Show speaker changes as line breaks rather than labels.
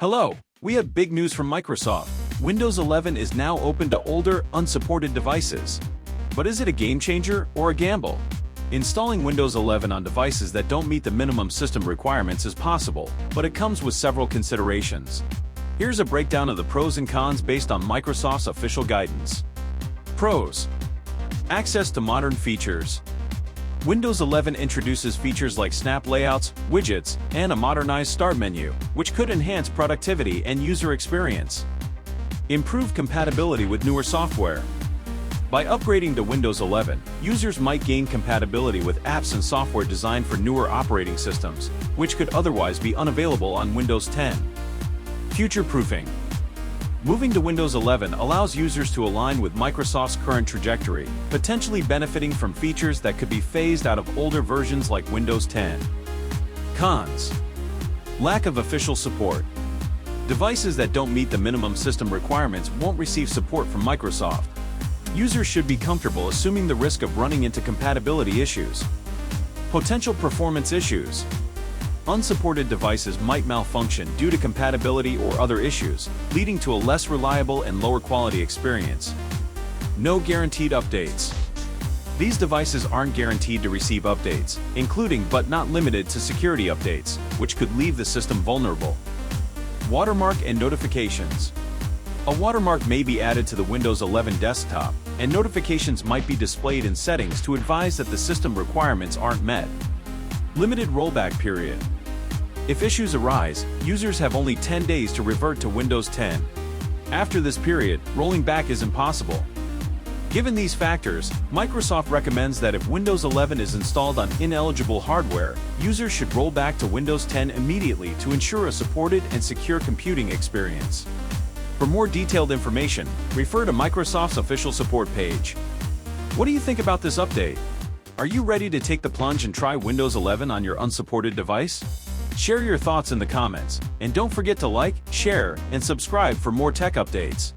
Hello, we have big news from Microsoft. Windows 11 is now open to older, unsupported devices. But is it a game changer or a gamble? Installing Windows 11 on devices that don't meet the minimum system requirements is possible, but it comes with several considerations. Here's a breakdown of the pros and cons based on Microsoft's official guidance. Pros: access to modern features. Windows 11 introduces features like snap layouts, widgets, and a modernized start menu, which could enhance productivity and user experience. Improved compatibility with newer software. By upgrading to Windows 11, users might gain compatibility with apps and software designed for newer operating systems, which could otherwise be unavailable on Windows 10. Future-proofing. Moving to Windows 11 allows users to align with Microsoft's current trajectory, potentially benefiting from features that could be phased out of older versions like Windows 10. Cons: lack of official support. Devices that don't meet the minimum system requirements won't receive support from Microsoft. Users should be comfortable assuming the risk of running into compatibility issues. Potential performance issues. Unsupported devices might malfunction due to compatibility or other issues, leading to a less reliable and lower quality experience. No guaranteed updates. These devices aren't guaranteed to receive updates, including but not limited to security updates, which could leave the system vulnerable. Watermark and notifications. A watermark may be added to the Windows 11 desktop, and notifications might be displayed in settings to advise that the system requirements aren't met. Limited rollback period. If issues arise, users have only 10 days to revert to Windows 10. After this period, rolling back is impossible. Given these factors, Microsoft recommends that if Windows 11 is installed on ineligible hardware, users should roll back to Windows 10 immediately to ensure a supported and secure computing experience. For more detailed information, refer to Microsoft's official support page. What do you think about this update? Are you ready to take the plunge and try Windows 11 on your unsupported device? Share your thoughts in the comments, and don't forget to like, share, and subscribe for more tech updates.